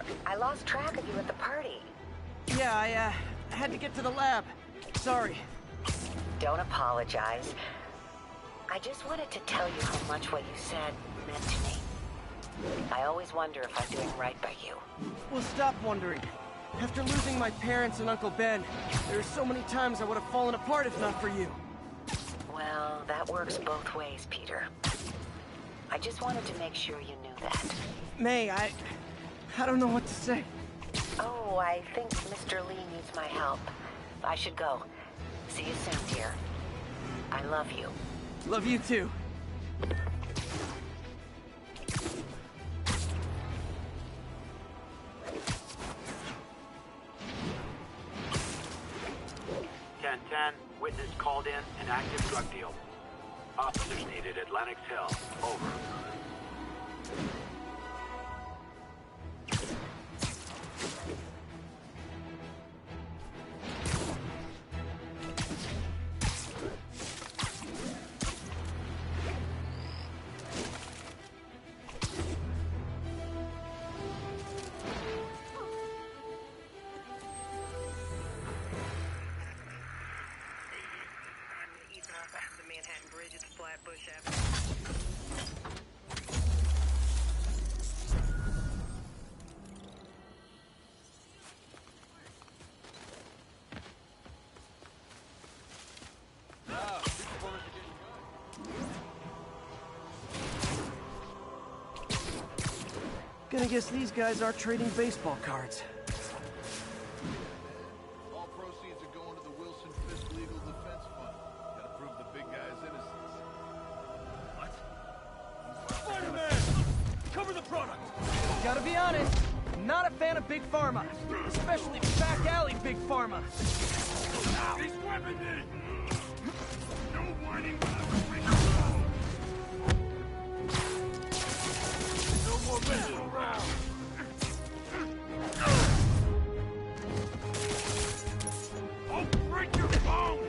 Peter. I lost track of you at the party. Yeah, I had to get to the lab. Sorry. Don't apologize. I just wanted to tell you how much what you said meant to me. I always wonder if I'm doing right by you. Well, stop wondering. After losing my parents and Uncle Ben, there are so many times I would have fallen apart if not for you. Well, that works both ways, Peter. I just wanted to make sure you knew that. May, I don't know what to say. Oh, I think Mr. Lee needs my help. I should go. See you soon, dear. I love you. Love you too. Witness called in an active drug deal. Officers needed at Lenox Hill. Over. Gonna guess these guys are trading baseball cards. All proceeds are going to the Wilson Fisk Legal Defense Fund. Gotta prove the big guy's innocence. What? Spiderman! Cover the product! Gotta be honest, not a fan of Big Pharma. Especially back alley Big Pharma. These weapons in! No whining no more messing around! I'll break your bones!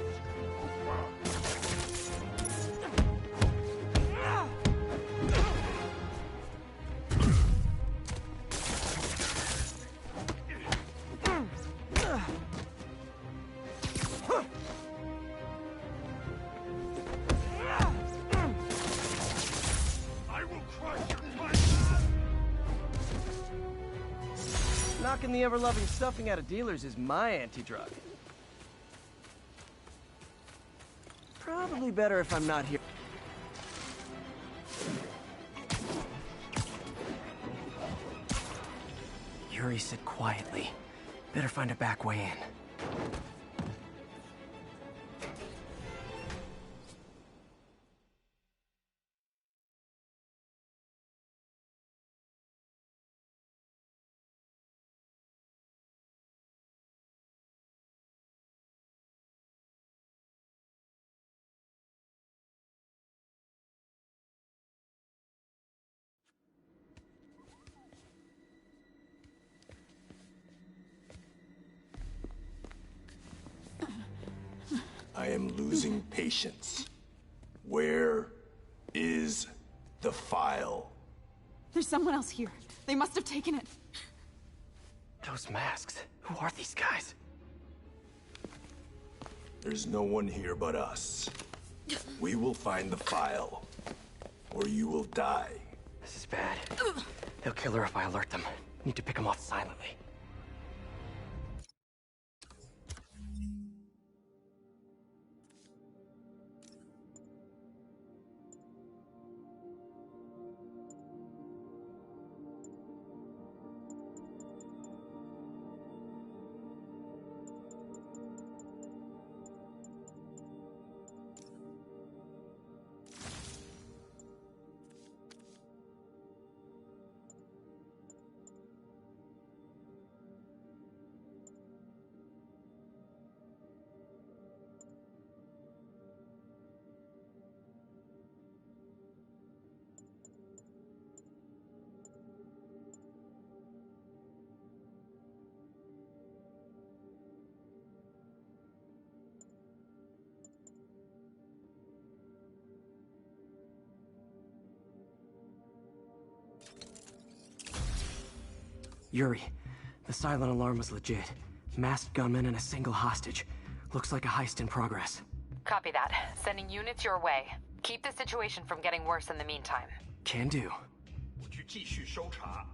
Knocking the ever-loving stuffing out of dealers is my anti-drug. Probably better if I'm not here. Yuri said quietly. Better find a back way in. I am losing patience. Where is the file? There's someone else here. They must have taken it. Those masks. Who are these guys? There's no one here but us. We will find the file, or you will die. This is bad. They'll kill her if I alert them. Need to pick them off silently. Yuri, the silent alarm was legit. Masked gunmen and a single hostage. Looks like a heist in progress. Copy that. Sending units your way. Keep the situation from getting worse in the meantime. Can do. 我去继续搜查。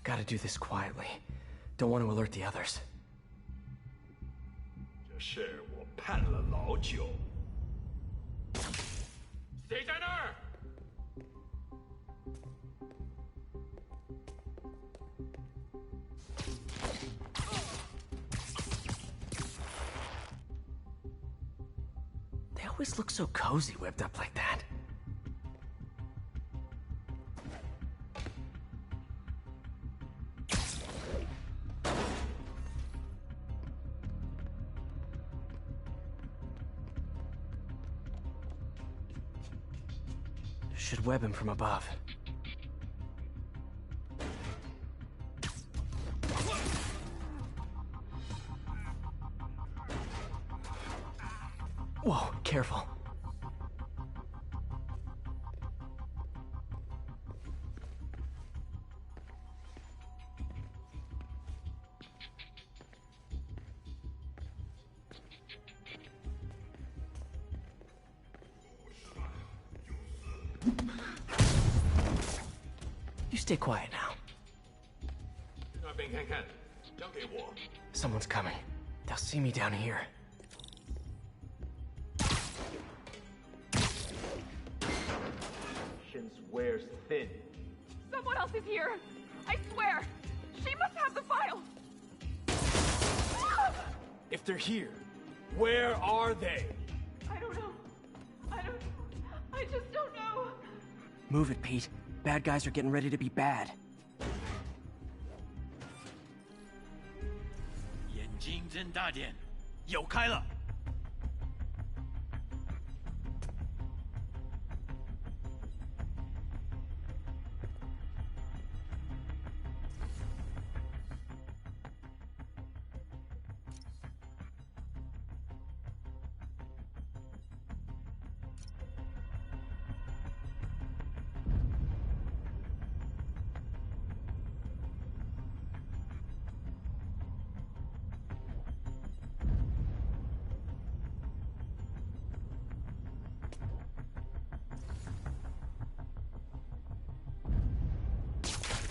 Gotta do this quietly. Don't want to alert the others. 这事我盼了老久。谁在那儿？ They always look so cozy whipped up like that. Should web him from above. Whoa, careful. You stay quiet now. 那边看看，交给我。 Someone's coming. They'll see me down here. Wears thin. Someone else is here! I swear! She must have the file! If they're here, where are they? I don't know. I just don't know. Move it, Pete. Bad guys are getting ready to be bad. 眼睛睁大点，有开了。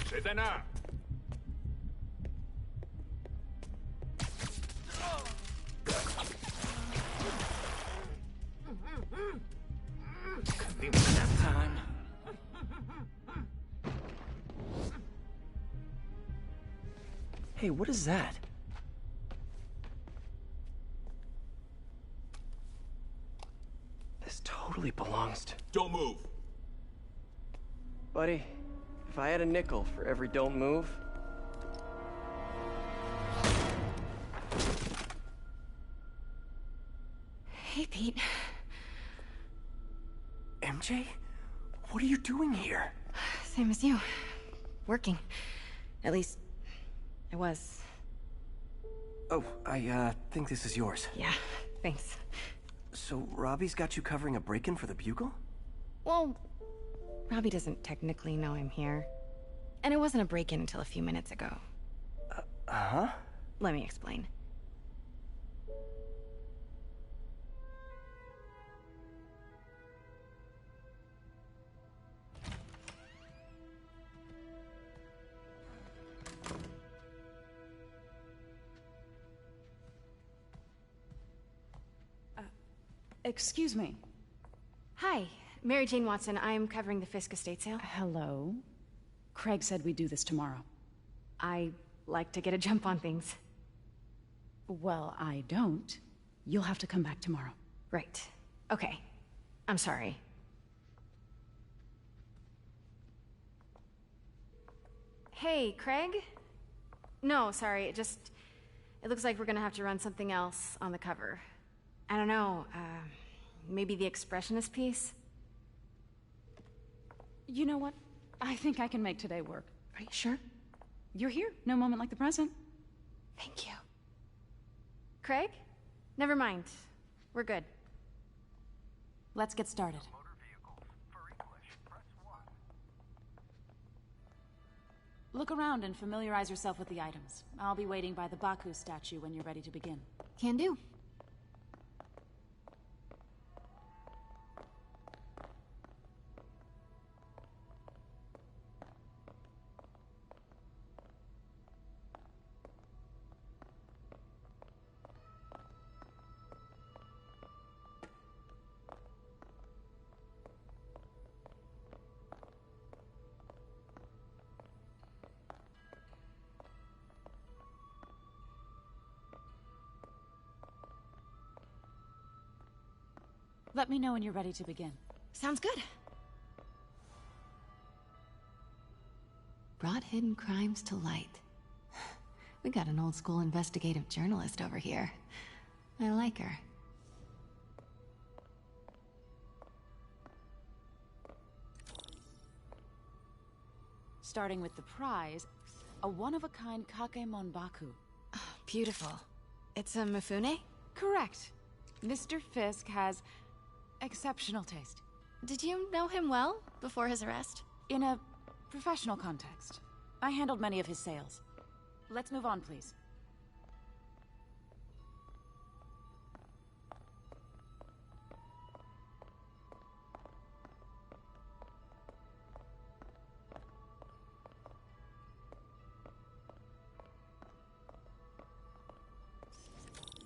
谁在那儿？肯定是 Nap time. Hey, what is that? This totally belongs to... Don't move. Buddy, if I had a nickel for every don't move... Hey, Pete. MJ? What are you doing here? Same as you. Working. At least, I was. Oh, I think this is yours. Yeah, thanks. So, Robbie's got you covering a break-in for the Bugle? Well, Robbie doesn't technically know I'm here. And it wasn't a break-in until a few minutes ago. Uh-huh? Let me explain. Excuse me. Hi, Mary Jane Watson. I'm covering the Fisk estate sale. Hello. Craig said we'd do this tomorrow. I like to get a jump on things. Well, I don't. You'll have to come back tomorrow. Right. Okay. I'm sorry. Hey, Craig? No, sorry, it looks like we're gonna have to run something else on the cover. I don't know, maybe the expressionist piece? You know what? I think I can make today work. Are you sure? You're here. No moment like the present. Thank you. Craig? Never mind. We're good. Let's get started. Look around and familiarize yourself with the items. I'll be waiting by the Baku statue when you're ready to begin. Can do. Let me know when you're ready to begin. Sounds good. Brought hidden crimes to light. We got an old school investigative journalist over here. I like her. Starting with the prize, a one-of-a-kind Kakemon Baku. Oh, beautiful. It's a Mifune? Correct. Mr. Fisk has exceptional taste. Did you know him well before his arrest? In a professional context. I handled many of his sales. Let's move on, please.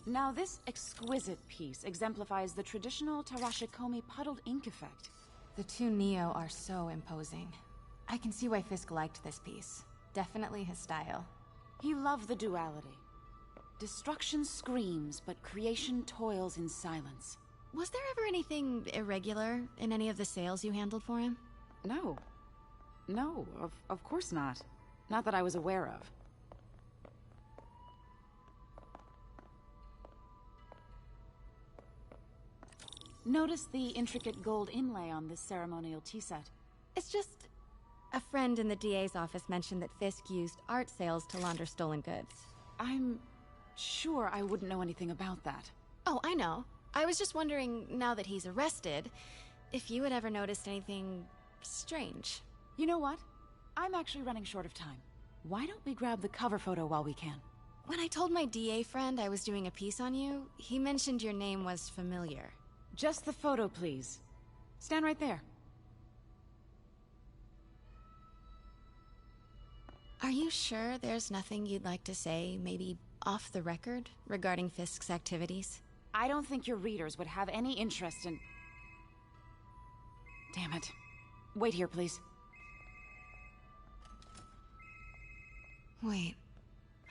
Now, this exquisite piece exemplifies the traditional Tarashikomi puddled ink effect. The two Neo are so imposing. I can see why Fisk liked this piece. Definitely his style. He loved the duality. Destruction screams, but creation toils in silence. Was there ever anything irregular in any of the sales you handled for him? No. No, of course not. Not that I was aware of. Notice the intricate gold inlay on this ceremonial tea set. It's just... a friend in the DA's office mentioned that Fisk used art sales to launder stolen goods. I'm sure I wouldn't know anything about that. Oh, I know. I was just wondering, now that he's arrested, if you had ever noticed anything strange. You know what? I'm actually running short of time. Why don't we grab the cover photo while we can? When I told my DA friend I was doing a piece on you, he mentioned your name was familiar. Just the photo, please. Stand right there. Are you sure there's nothing you'd like to say, maybe off the record, regarding Fisk's activities? I don't think your readers would have any interest in... Damn it. Wait here, please. Wait.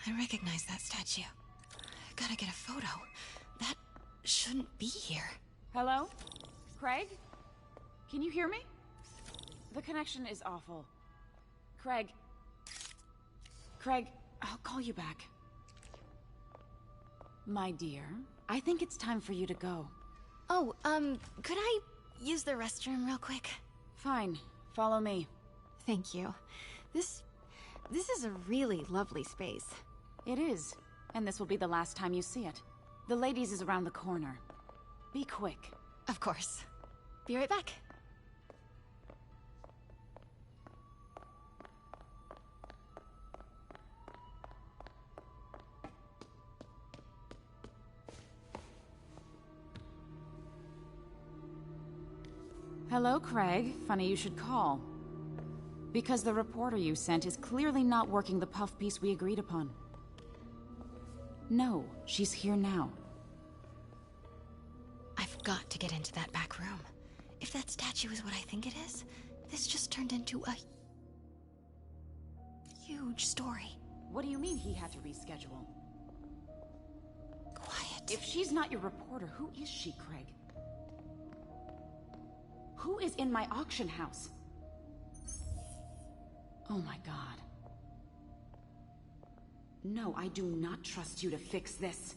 I recognize that statue. Gotta get a photo. That shouldn't be here. Hello? Craig? Can you hear me? The connection is awful. Craig. Craig, I'll call you back. My dear, I think it's time for you to go. Oh, could I use the restroom real quick? Fine. Follow me. Thank you. This is a really lovely space. It is. And this will be the last time you see it. The ladies is around the corner. Be quick. Of course. Be right back. Hello, Craig. Funny you should call. Because the reporter you sent is clearly not working the puff piece we agreed upon. No, she's here now. I've got to get into that back room. If that statue is what I think it is, this just turned into a huge story. What do you mean he had to reschedule? Quiet. If she's not your reporter, who is she, Craig? Who is in my auction house? Oh my god. No, I do not trust you to fix this.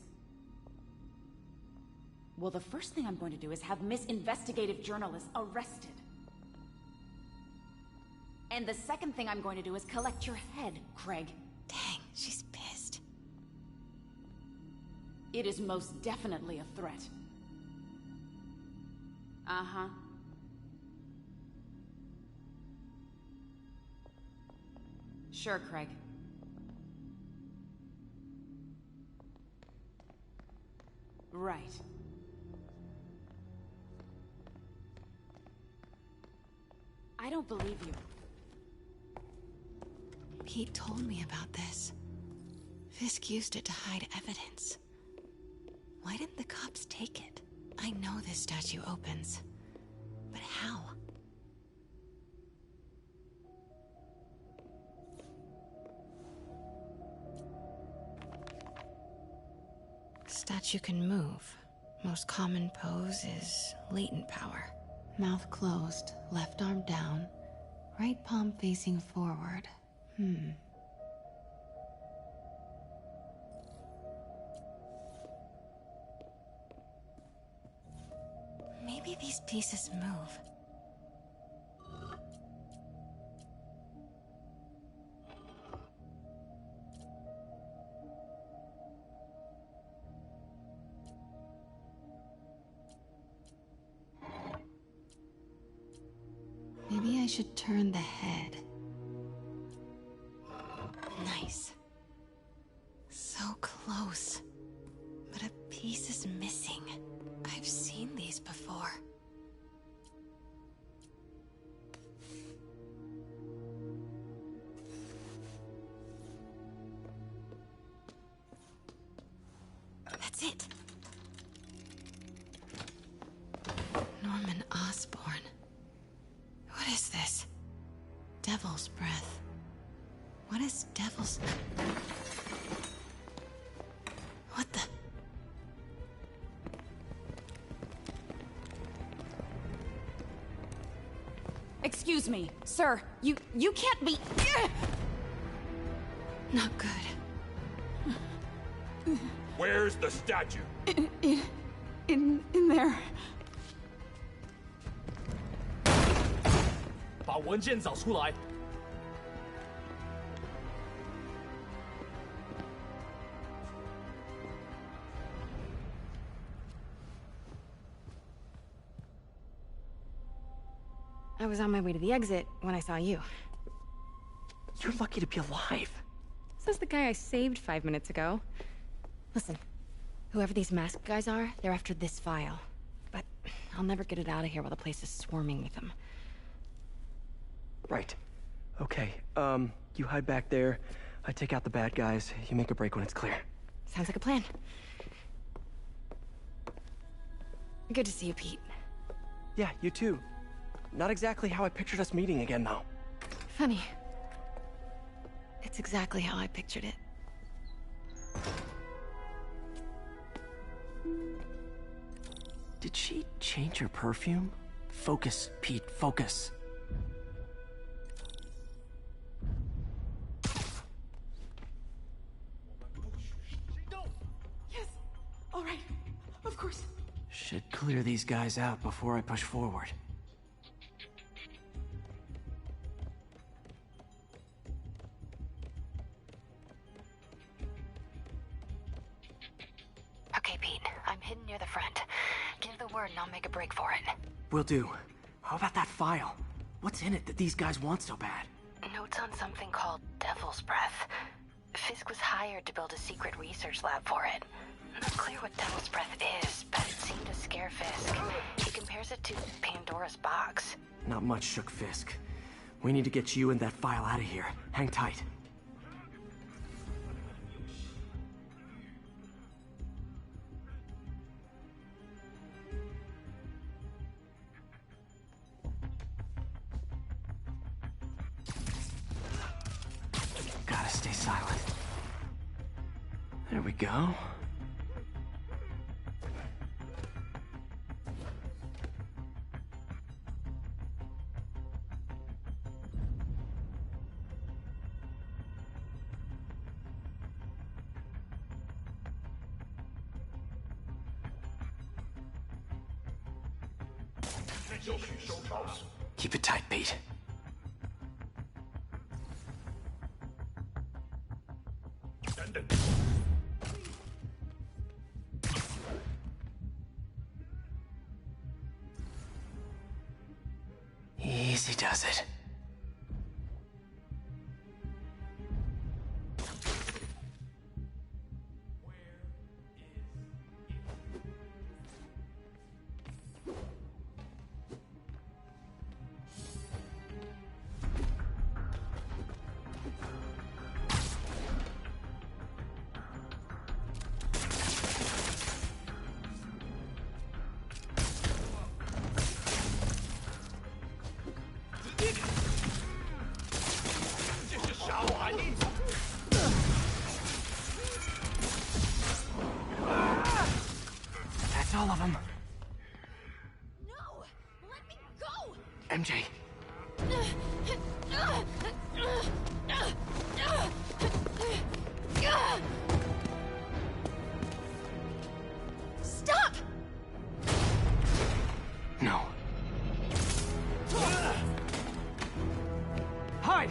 Well, the first thing I'm going to do is have Miss Investigative Journalist arrested. And the second thing I'm going to do is collect your head, Craig. Dang, she's pissed. It is most definitely a threat. Uh-huh. Sure, Craig. Right. I don't believe you. Pete told me about this. Fisk used it to hide evidence. Why didn't the cops take it? I know this statue opens. But how? Statue can move. Most common pose is latent power. Mouth closed, left arm down, right palm facing forward. Maybe these pieces move. Maybe I should turn the head. Nice. So close. But a piece is missing. I've seen these before. That's it. Norman Osborn. What is this? Devil's breath. What is devil's... What the... Excuse me, sir. You can't be... Not good. Where's the statue? In there. 把文件找出来。 I was on my way to the exit when I saw you. You're lucky to be alive. Says the guy I saved 5 minutes ago. Listen, whoever these masked guys are, they're after this file. But I'll never get it out of here while the place is swarming with them. Right. Okay, you hide back there. I take out the bad guys. You make a break when it's clear. Sounds like a plan. Good to see you, Pete. Yeah, you too. Not exactly how I pictured us meeting again, though. Funny. It's exactly how I pictured it. Did she change her perfume? Focus, Pete, focus. Yes. All right. Of course. Should clear these guys out before I push forward. Okay, Pete. I'm hidden near the front. Give the word and I'll make a break for it. Will do. How about that file? What's in it that these guys want so bad? Notes on something called Devil's Breath. Fisk was hired to build a secret research lab for it. Not clear what Devil's Breath is, but it seemed to scare Fisk. He compares it to Pandora's box. Not much shook Fisk. We need to get you and that file out of here. Hang tight. Gotta stay silent. There we go. Keep it tight, Pete. Easy does it. That's all of them. No! Let me go! MJ. Stop! No. Hide!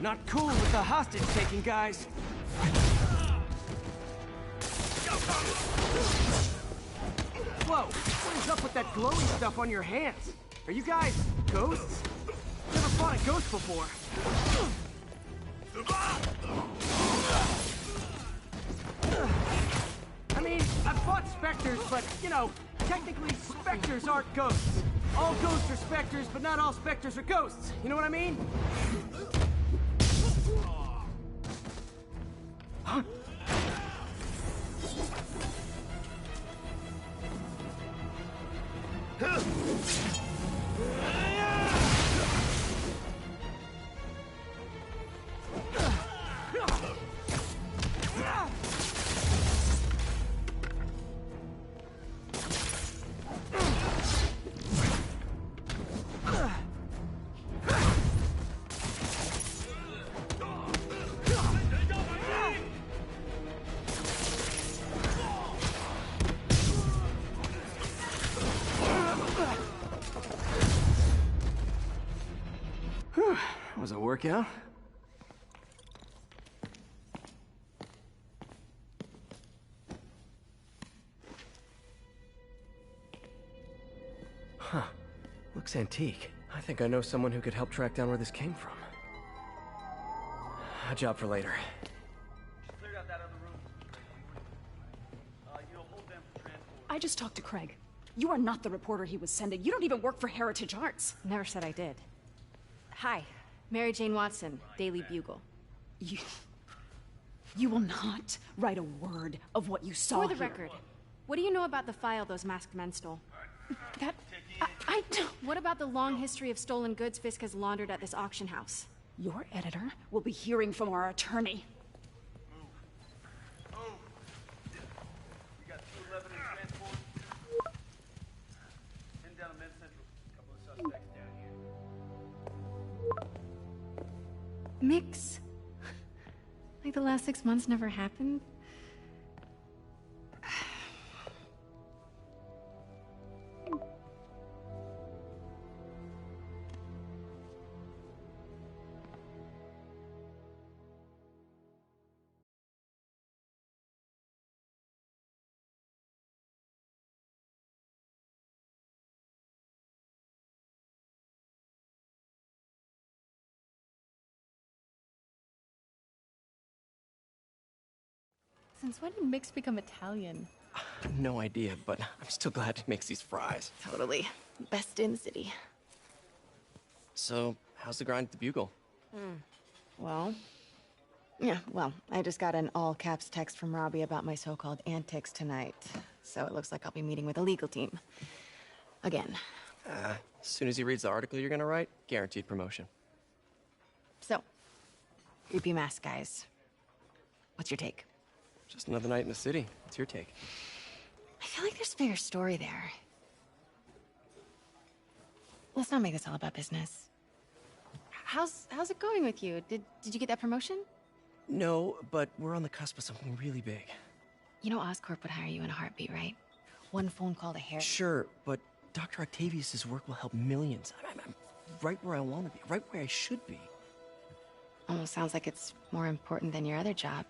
Not cool with the hostage-taking, guys. Whoa! What is up with that glowy stuff on your hands? Are you guys ghosts? Never fought a ghost before. I mean, I've fought specters, but, you know, technically specters aren't ghosts. All ghosts are specters, but not all specters are ghosts. You know what I mean? Huh? Was a workout? Huh. Looks antique. I think I know someone who could help track down where this came from. A job for later. I just talked to Craig. You are not the reporter he was sending. You don't even work for Heritage Arts. Never said I did. Hi, Mary Jane Watson, Daily Bugle. You will not write a word of what you saw For the here. record, what do you know about the file those masked men stole? That... I don't... What about the long history of stolen goods Fisk has laundered at this auction house? Your editor will be hearing from our attorney. We got 211 in transport. 10 down to Med Central. Couple of suspects down here. Mix? Like the last 6 months never happened? Since when did Mix become Italian? No idea, but I'm still glad he makes these fries. Totally. Best in the city. So, how's the grind at the Bugle? Well, I just got an all-caps text from Robbie about my so-called antics tonight. So it looks like I'll be meeting with a legal team. Again. As soon as he reads the article you're gonna write, guaranteed promotion. So, creepy mask guys. What's your take? Just another night in the city. What's your take? I feel like there's a bigger story there. Let's not make this all about business. How's it going with you? Did you get that promotion? No, but we're on the cusp of something really big. You know Oscorp would hire you in a heartbeat, right? One phone call to Harry. Sure, but Dr. Octavius's work will help millions. I'm right where I want to be, right where I should be. Almost sounds like it's more important than your other job.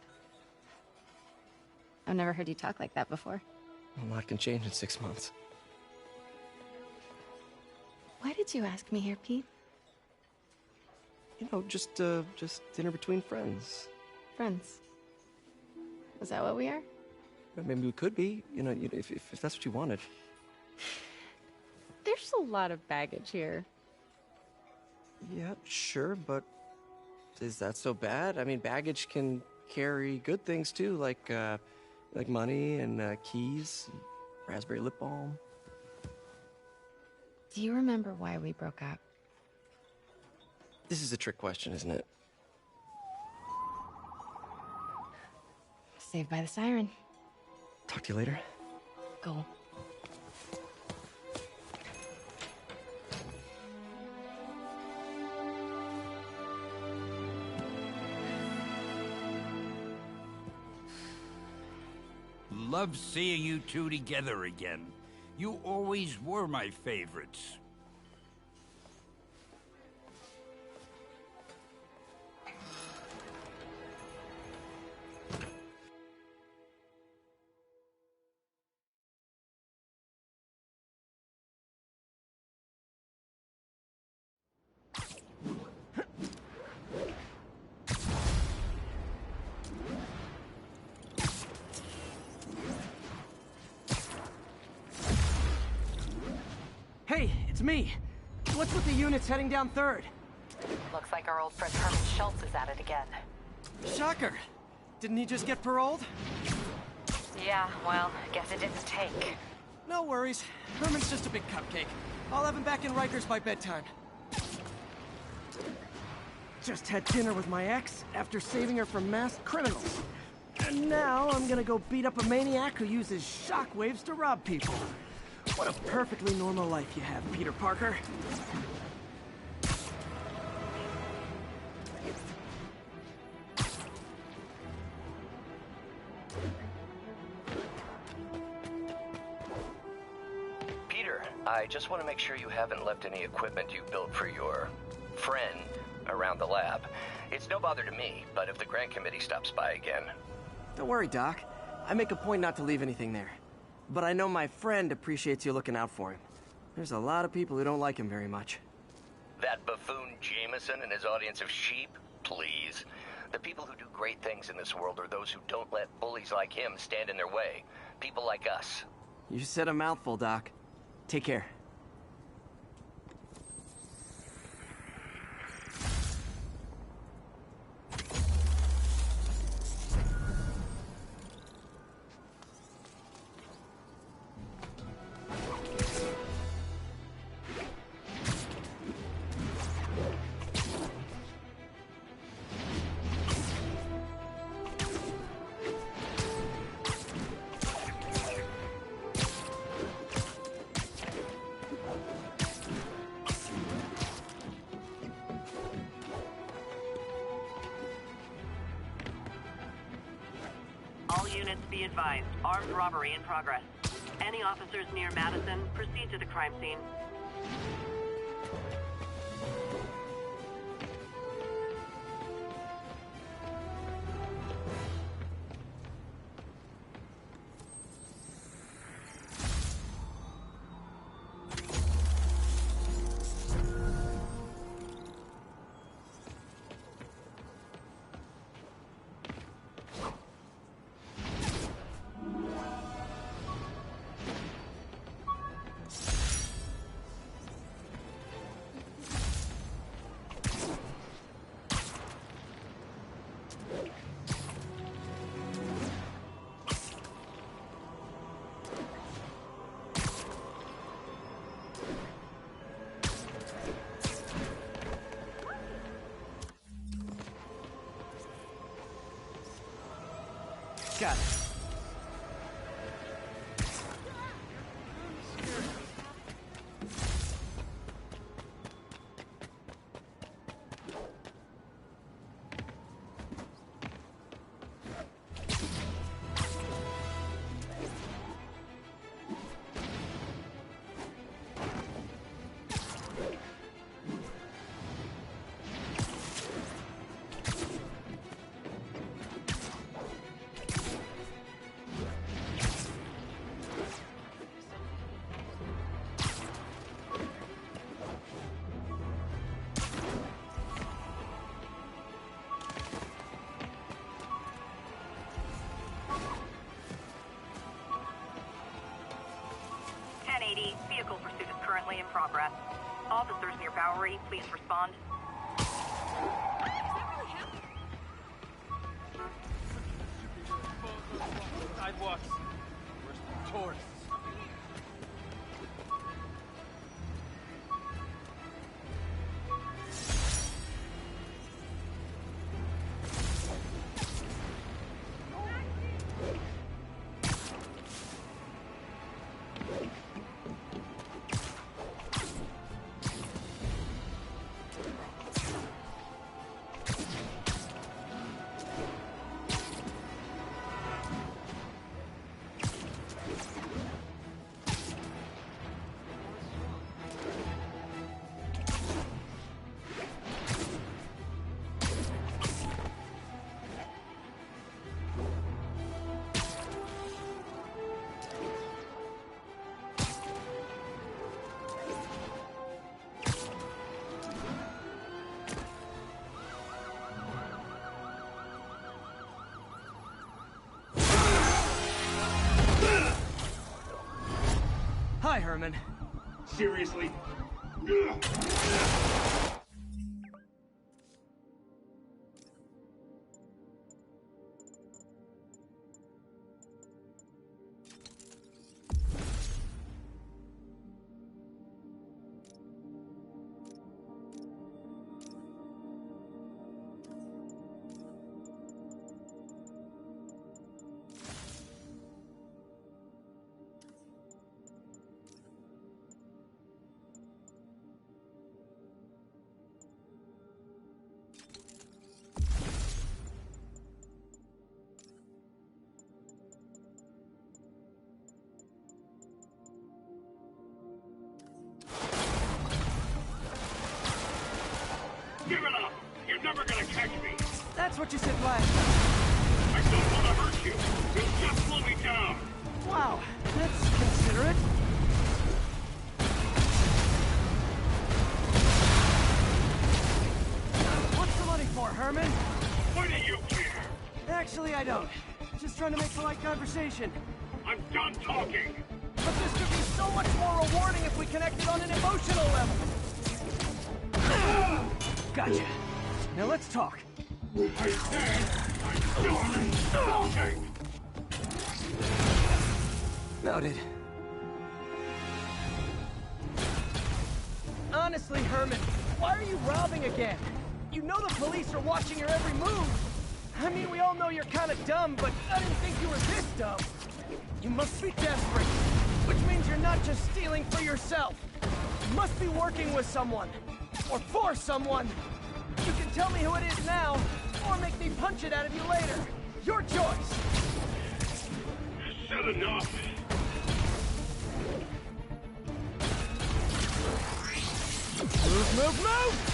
I've never heard you talk like that before. A lot can change in 6 months. Why did you ask me here, Pete? You know, just dinner between friends. Friends. Is that what we are? Maybe we could be, you know, if that's what you wanted. There's a lot of baggage here. Yeah, sure, but is that so bad? I mean, baggage can carry good things too, like money and keys, and raspberry lip balm. Do you remember why we broke up? This is a trick question, isn't it? Saved by the siren. Talk to you later. Go. Love seeing you two together again. You always were my favorites. Hey, it's me. What's with the units heading down 3rd? Looks like our old friend Herman Schultz is at it again. Shocker. Didn't he just get paroled? Yeah, well, guess it didn't take. No worries. Herman's just a big cupcake. I'll have him back in Rikers by bedtime. Just had dinner with my ex after saving her from masked criminals. And now I'm gonna go beat up a maniac who uses shockwaves to rob people. What a perfectly normal life you have, Peter Parker. Peter, I just want to make sure you haven't left any equipment you built for your friend around the lab. It's no bother to me, but if the grant committee stops by again... Don't worry, Doc. I make a point not to leave anything there. But I know my friend appreciates you looking out for him. There's a lot of people who don't like him very much. That buffoon Jameson and his audience of sheep? Please. The people who do great things in this world are those who don't let bullies like him stand in their way. People like us. You said a mouthful, Doc. Take care. All units be advised. Armed robbery in progress. Any officers near Madison, proceed to the crime scene. Got it. currently in progress. Officers near Bowery, please respond. Sidewalks. Where's the tourists? Hi, Herman. Seriously? Give it up! You're never gonna catch me! That's what you said last time. I don't want to hurt you! You just slow me down! Wow, that's considerate. What's the money for, Herman? Why do you care? Actually, I don't. Just trying to make polite conversation. I'm done talking! But this could be so much more rewarding if we connected on an emotional level. Gotcha. Now let's talk. I said I'm done talking! Noted. Honestly, Herman, why are you robbing again? You know the police are watching your every move. I mean, we all know you're kind of dumb, but I didn't think you were this dumb. You must be desperate, which means you're not just stealing for yourself. You must be working with someone, or for someone. You can tell me who it is now, or make me punch it out of you later. Your choice. Said enough. Move, move, move!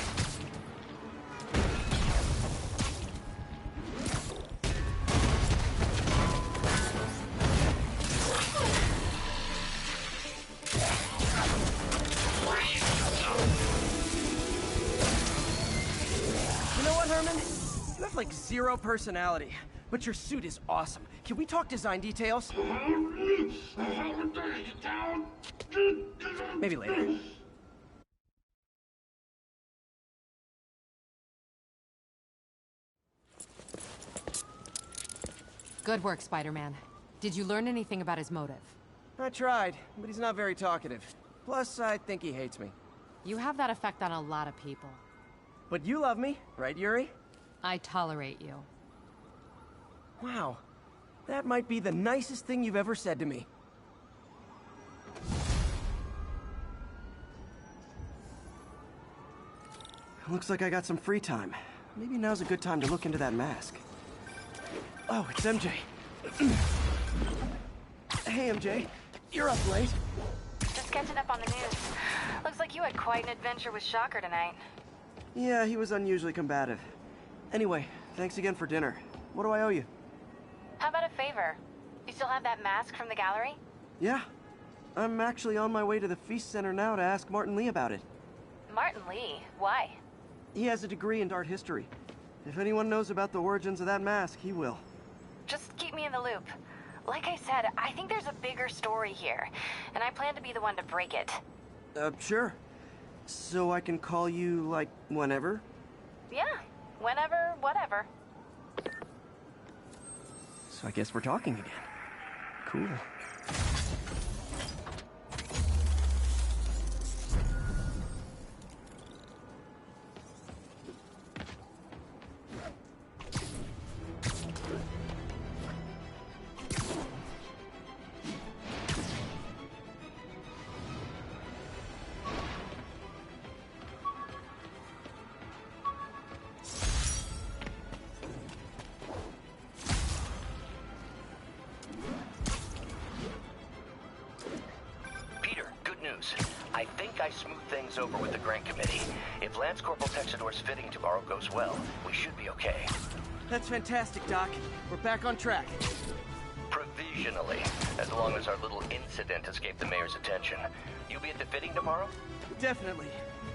You know what, Herman? You have like zero personality, but your suit is awesome. Can we talk design details? Maybe later. Good work, Spider-Man. Did you learn anything about his motive? I tried, but he's not very talkative. Plus, I think he hates me. You have that effect on a lot of people. But you love me, right, Yuri? I tolerate you. Wow. That might be the nicest thing you've ever said to me. Looks like I got some free time. Maybe now's a good time to look into that mask. Oh, it's MJ. Hey, MJ. You're up late. Just catching up on the news. Looks like you had quite an adventure with Shocker tonight. Yeah, he was unusually combative. Anyway, thanks again for dinner. What do I owe you? How about a favor? You still have that mask from the gallery? Yeah. I'm actually on my way to the Feast Center now to ask Martin Lee about it. Martin Lee? Why? He has a degree in art history. If anyone knows about the origins of that mask, he will. Just keep me in the loop. Like I said, I think there's a bigger story here, and I plan to be the one to break it. Sure. So I can call you, like, whenever? Yeah, whenever, whatever. So I guess we're talking again. Cool. I think I smoothed things over with the grant committee. If Lance Corporal Texador's fitting tomorrow goes well, we should be okay. That's fantastic, Doc. We're back on track. Provisionally, as long as our little incident escaped the mayor's attention. You'll be at the fitting tomorrow? Definitely.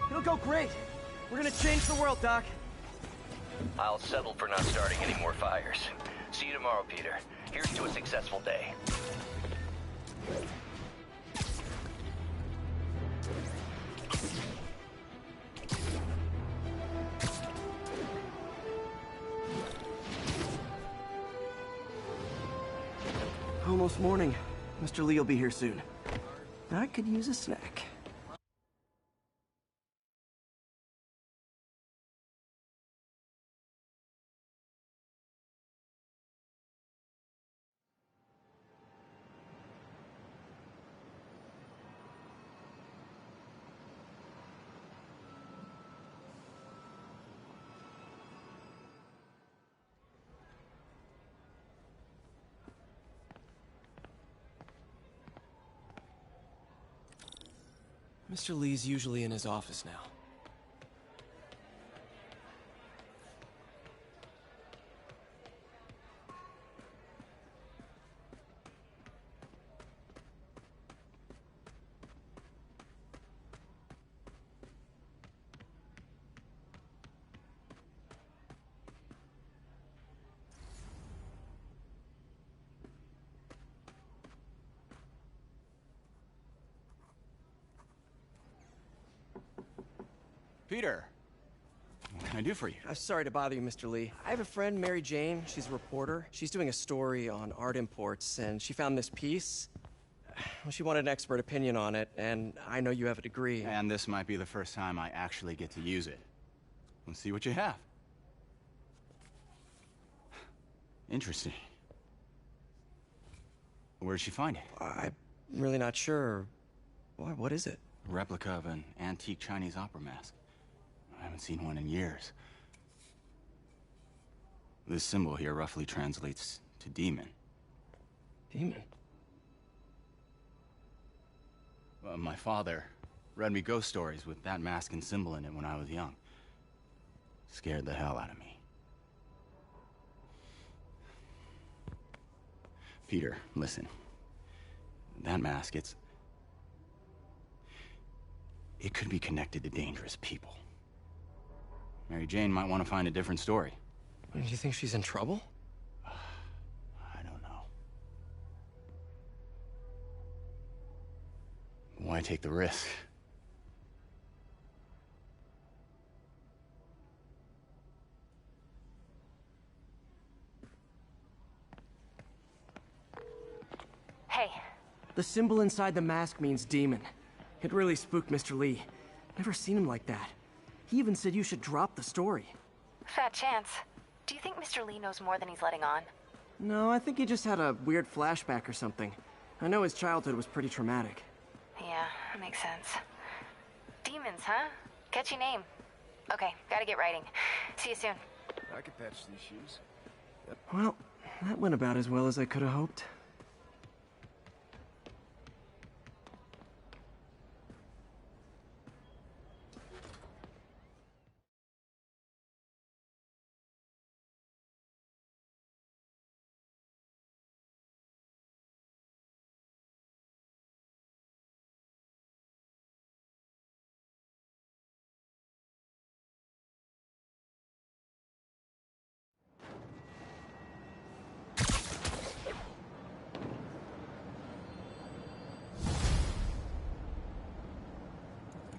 It'll go great. We're gonna change the world, Doc. I'll settle for not starting any more fires. See you tomorrow, Peter. Here's to a successful day. Almost morning. Mr. Lee will be here soon. I could use a snack. Mr. Lee's usually in his office now. Peter, what can I do for you? Sorry to bother you, Mr. Lee. I have a friend, Mary Jane. She's a reporter. She's doing a story on art imports, and she found this piece. Well, she wanted an expert opinion on it, and I know you have a degree. And this might be the first time I actually get to use it. Let's see what you have. Interesting. Where'd she find it? I'm really not sure. Why, what is it? A replica of an antique Chinese opera mask. I haven't seen one in years. This symbol here roughly translates to demon. Demon? My father read me ghost stories with that mask and symbol in it when I was young. Scared the hell out of me. Peter, listen. That mask, it could be connected to dangerous people. Mary Jane might want to find a different story. Do you think she's in trouble? I don't know. Why take the risk? Hey. The symbol inside the mask means demon. It really spooked Mr. Lee. Never seen him like that. He even said you should drop the story. Fat chance. Do you think Mr. Lee knows more than he's letting on? No, I think he just had a weird flashback or something. I know his childhood was pretty traumatic. Yeah, makes sense. Demons, huh? Catchy name. Okay, gotta get writing. See you soon. I could patch these shoes. Well, that went about as well as I could have hoped.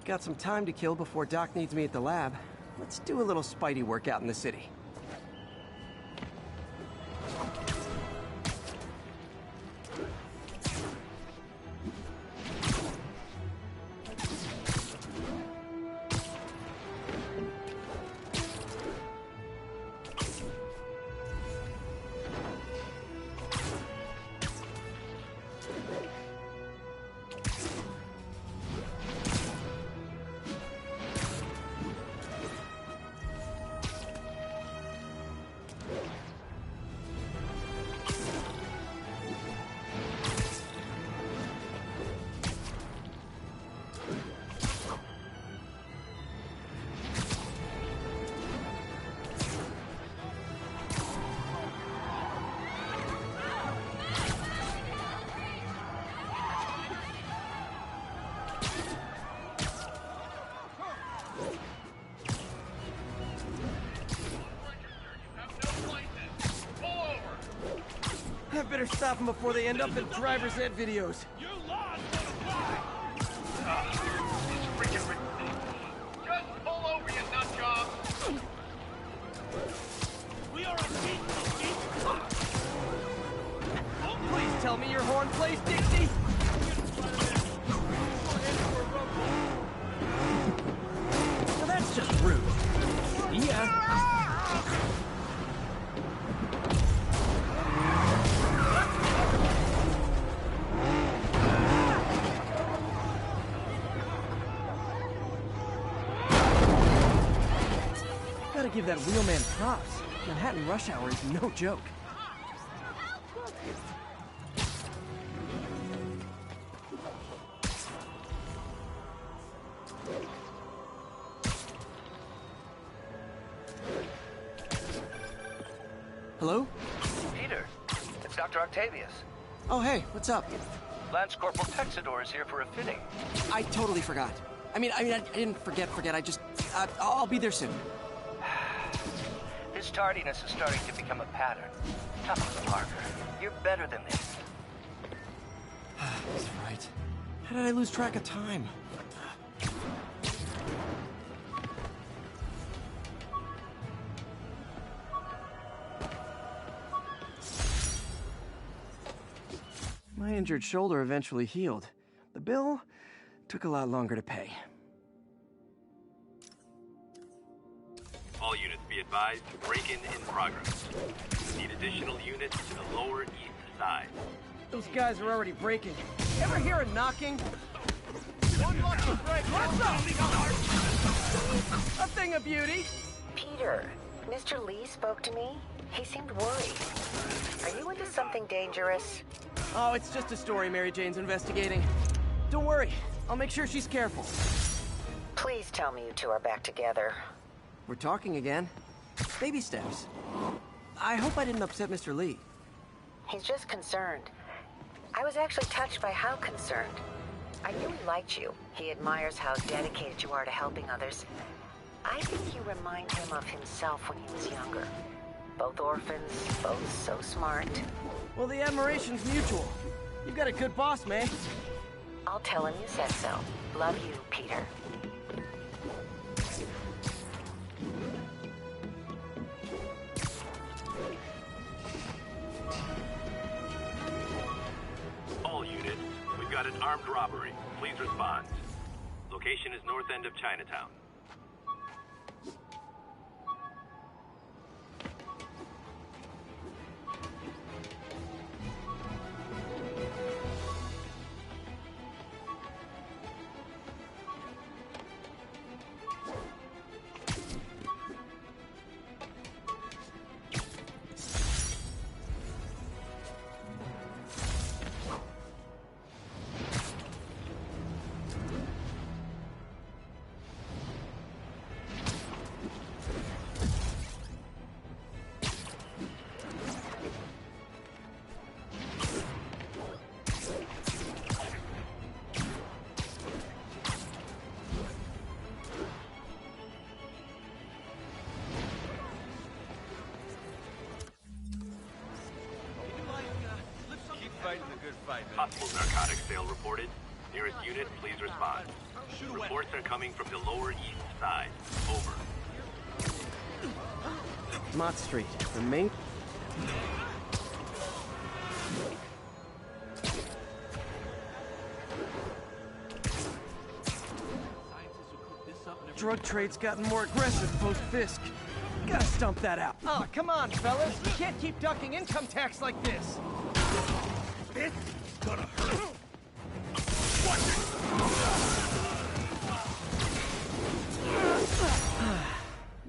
Got some time to kill before Doc needs me at the lab. Let's do a little Spidey workout in the city. I better stop them before they end up in driver's ed videos. You're lost, it's freaking ridiculous. Just pull over, you nut job. We are a Please tell me your horn plays Dixie. Well, that's just rude. Yeah. Gotta give that wheelman props. Manhattan rush hour is no joke. Hello? Peter, it's Dr. Octavius. Oh, hey, what's up? Lance Corporal Texador is here for a fitting. I totally forgot. I didn't forget. I'll be there soon. His tardiness is starting to become a pattern. Tough, Parker. You're better than this. That's right. How did I lose track of time? My injured shoulder eventually healed. The bill took a lot longer to pay. All units be advised, break-in in progress. Need additional units to the lower east side. Those guys are already breaking. Ever hear a knocking? One lucky break. What's up? A thing of beauty. Peter, Mr. Lee spoke to me. He seemed worried. Are you into something dangerous? Oh, it's just a story Mary Jane's investigating. Don't worry, I'll make sure she's careful. Please tell me you two are back together. We're talking again. Baby steps. I hope I didn't upset Mr. Lee. He's just concerned. I was actually touched by how concerned. I knew he liked you. He admires how dedicated you are to helping others. I think you remind him of himself when he was younger. Both orphans, both so smart. Well, the admiration's mutual. You've got a good boss, May. I'll tell him you said so. Love you, Peter. All units, we've got an armed robbery. Please respond. Location is north end of Chinatown. Keep fighting the good fight, man. Possible narcotics sale reported. Nearest unit, please respond. Reports are coming from the lower east side. Over. Mott Street, the main... Drug trade's gotten more aggressive post-Fisk. Gotta stump that out. Oh, come on, fellas. You can't keep ducking income tax like this. It's gonna hurt.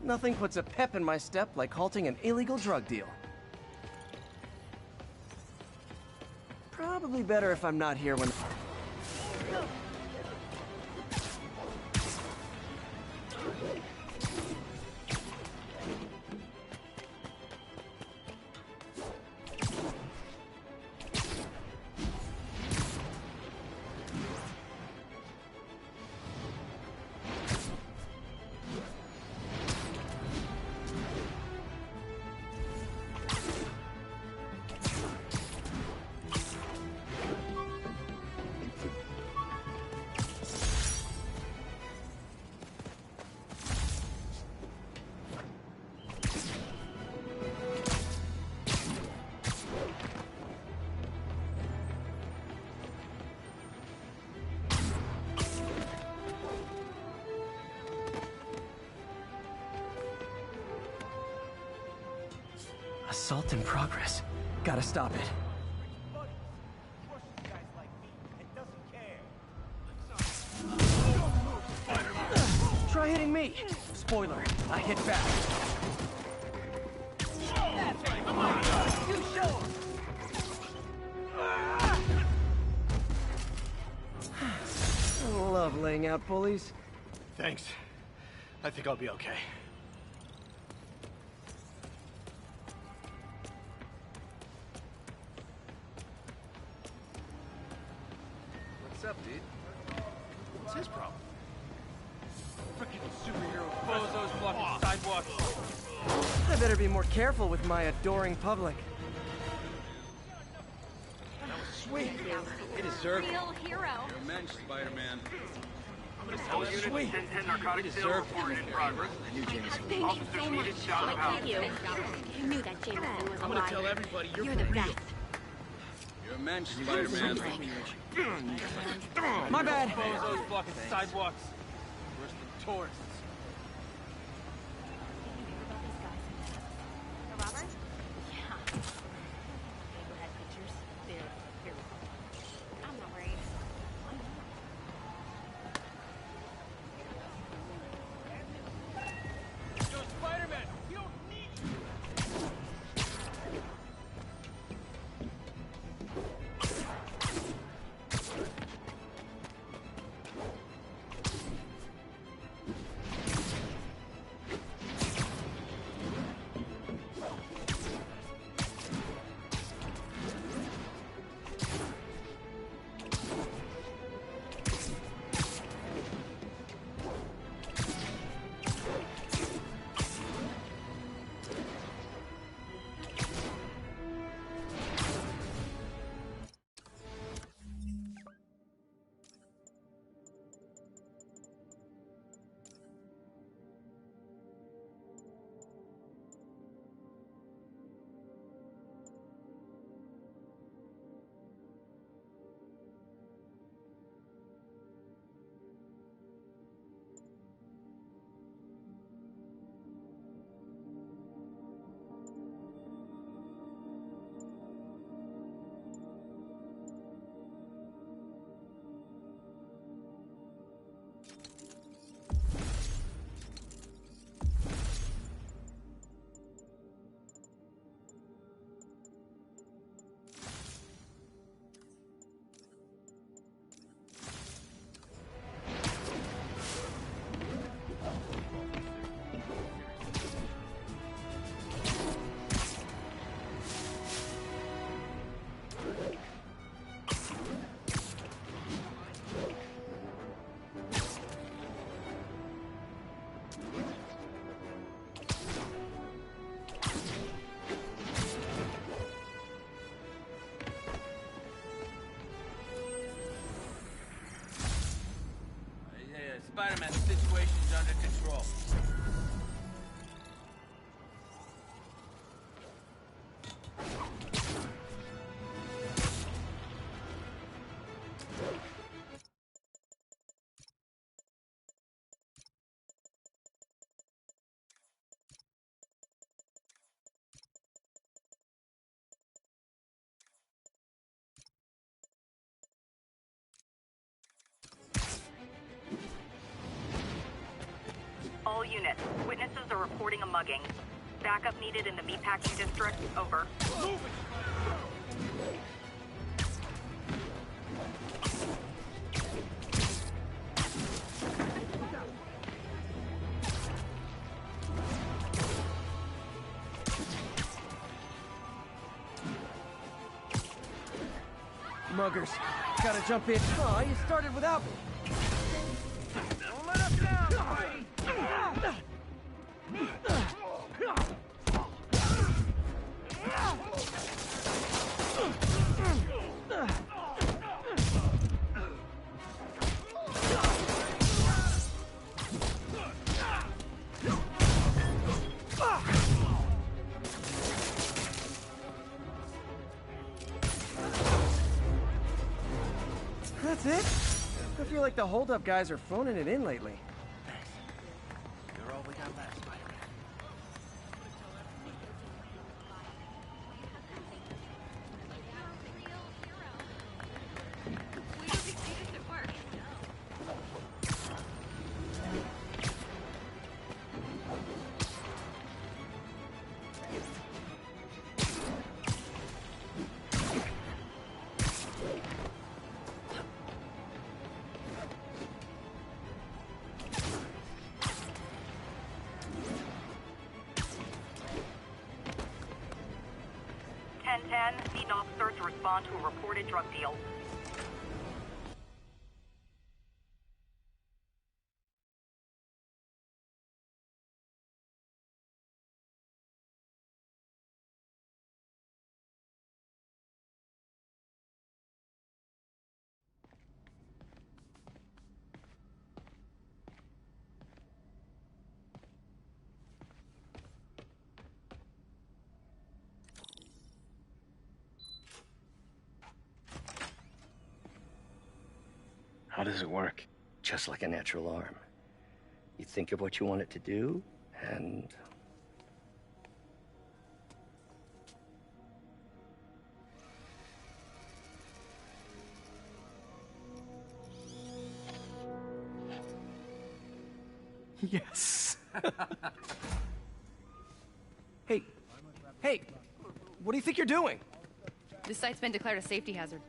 Nothing puts a pep in my step like halting an illegal drug deal. Probably better if I'm not here when... Assault in progress. Gotta stop it. Try hitting me. Spoiler, I hit back. Love laying out bullies. Thanks. I think I'll be okay. What's up, dude? What's his problem? Freaking superhero bozos blocking sidewalks. I better be more careful with my adoring public. That was sweet. He deserved it. Real hero. You're a mensch, Spider-Man. All units 10-10 narcotics sale reported in progress. Thank you so Officers much. needed south of house. Thank you. I knew that Jameson was I'm alive. gonna tell everybody you're the for real. best. You're a mensch, Spider-Man. My bad. Bozos blocking sidewalks. Worse than tourists. The robbers? Yeah. Neighborhood pictures. They're very cool. I'm not worried. Yo, Spider-Man, you don't need... All units, witnesses are reporting a mugging. Backup needed in the meatpacking district. Over. Muggers, gotta jump in. Aw, you started without me. Don't let us down, Spidey! That's it? I feel like the holdup guys are phoning it in lately. You're all we got left, Spider-Man. Need an officer to respond to a reported drug deal. How does it work? Just like a natural arm. You think of what you want it to do, and... Yes. Hey, what do you think you're doing? This site's been declared a safety hazard.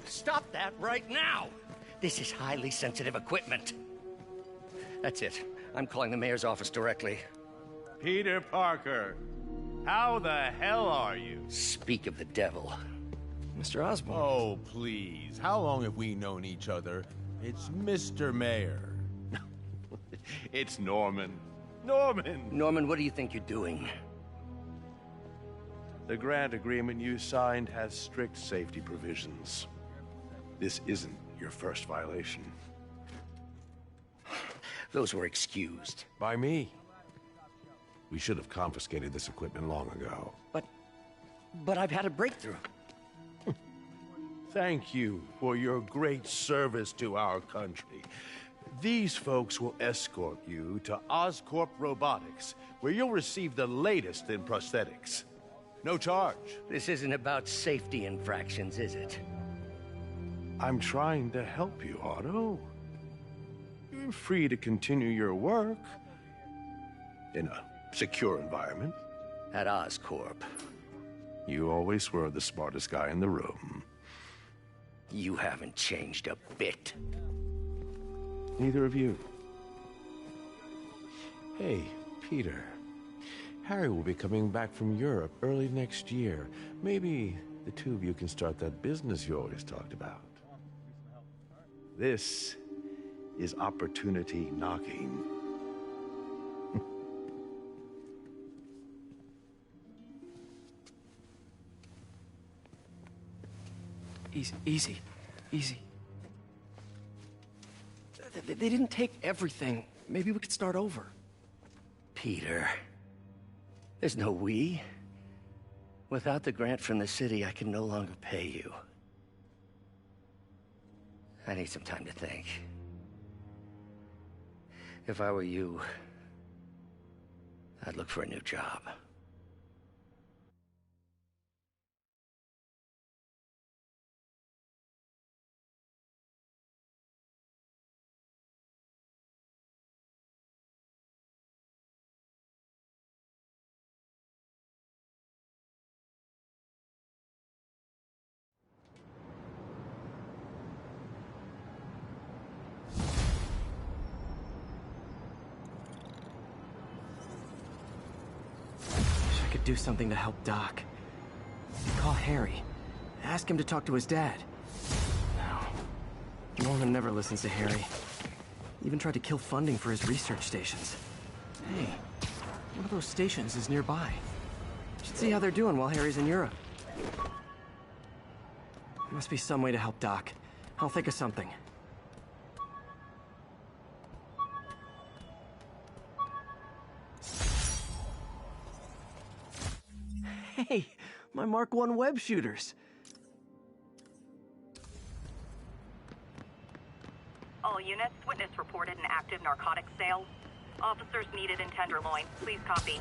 Stop that right now! This is highly sensitive equipment. That's it. I'm calling the mayor's office directly. Peter Parker, how the hell are you? Speak of the devil. Mr. Osborn. Oh, please. How long have we known each other? It's Mr. Mayor. It's Norman. Norman, what do you think you're doing? The grant agreement you signed has strict safety provisions. This isn't your first violation. Those were excused. By me. We should have confiscated this equipment long ago. But I've had a breakthrough. Thank you for your great service to our country. These folks will escort you to Oscorp Robotics, where you'll receive the latest in prosthetics. No charge. This isn't about safety infractions, is it? I'm trying to help you, Otto. You're free to continue your work in a secure environment. At Oscorp. You always were the smartest guy in the room. You haven't changed a bit. Neither of you. Hey, Peter. Harry will be coming back from Europe early next year. Maybe the two of you can start that business you always talked about. This is opportunity knocking. Easy. They didn't take everything. Maybe we could start over. Peter, there's no we. Without the grant from the city, I can no longer pay you. I need some time to think. If I were you, I'd look for a new job. do something to help Doc. Call Harry. Ask him to talk to his dad. No. Norman never listens to Harry. Even tried to kill funding for his research stations. Hey, one of those stations is nearby. Should see how they're doing while Harry's in Europe. There must be some way to help Doc. I'll think of something. Hey, my Mark I web shooters. All units, witness reported an active narcotics sale. Officers needed in Tenderloin. Please copy.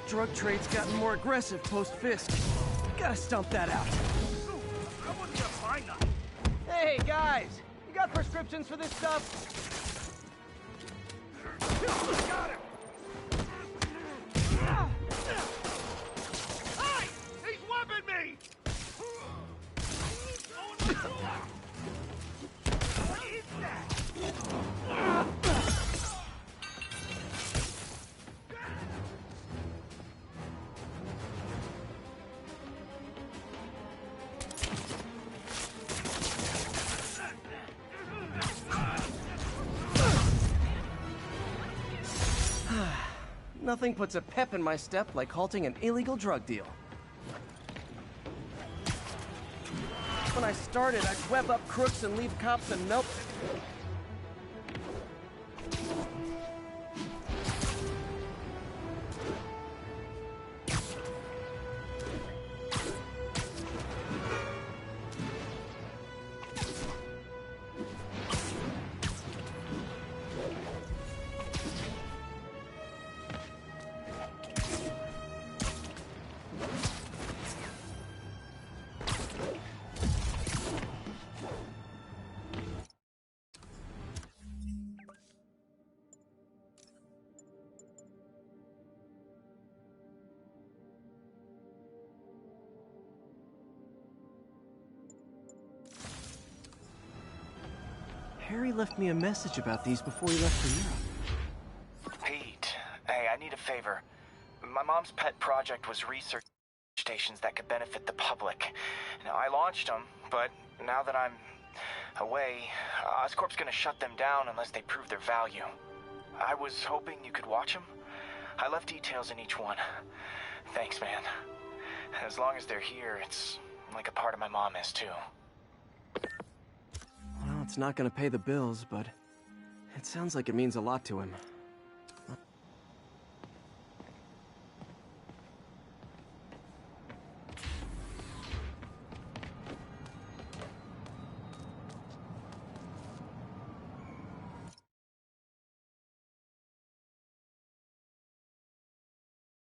Drug trade's gotten more aggressive post-Fisk. Gotta stomp that out. I wasn't gonna find nothing. Hey, guys! You got prescriptions for this stuff? Got him! Hey! He's whipping me! What is that? Nothing puts a pep in my step like halting an illegal drug deal. When I started, I'd web up crooks and leave cops and melt. Harry left me a message about these before he left for Europe. Pete, hey, I need a favor. My mom's pet project was research stations that could benefit the public. Now, I launched them, but now that I'm away, Oscorp's gonna shut them down unless they prove their value. I was hoping you could watch them. I left details in each one. Thanks, man. As long as they're here, it's like a part of my mom is, too. Well, it's not gonna pay the bills, but it sounds like it means a lot to him.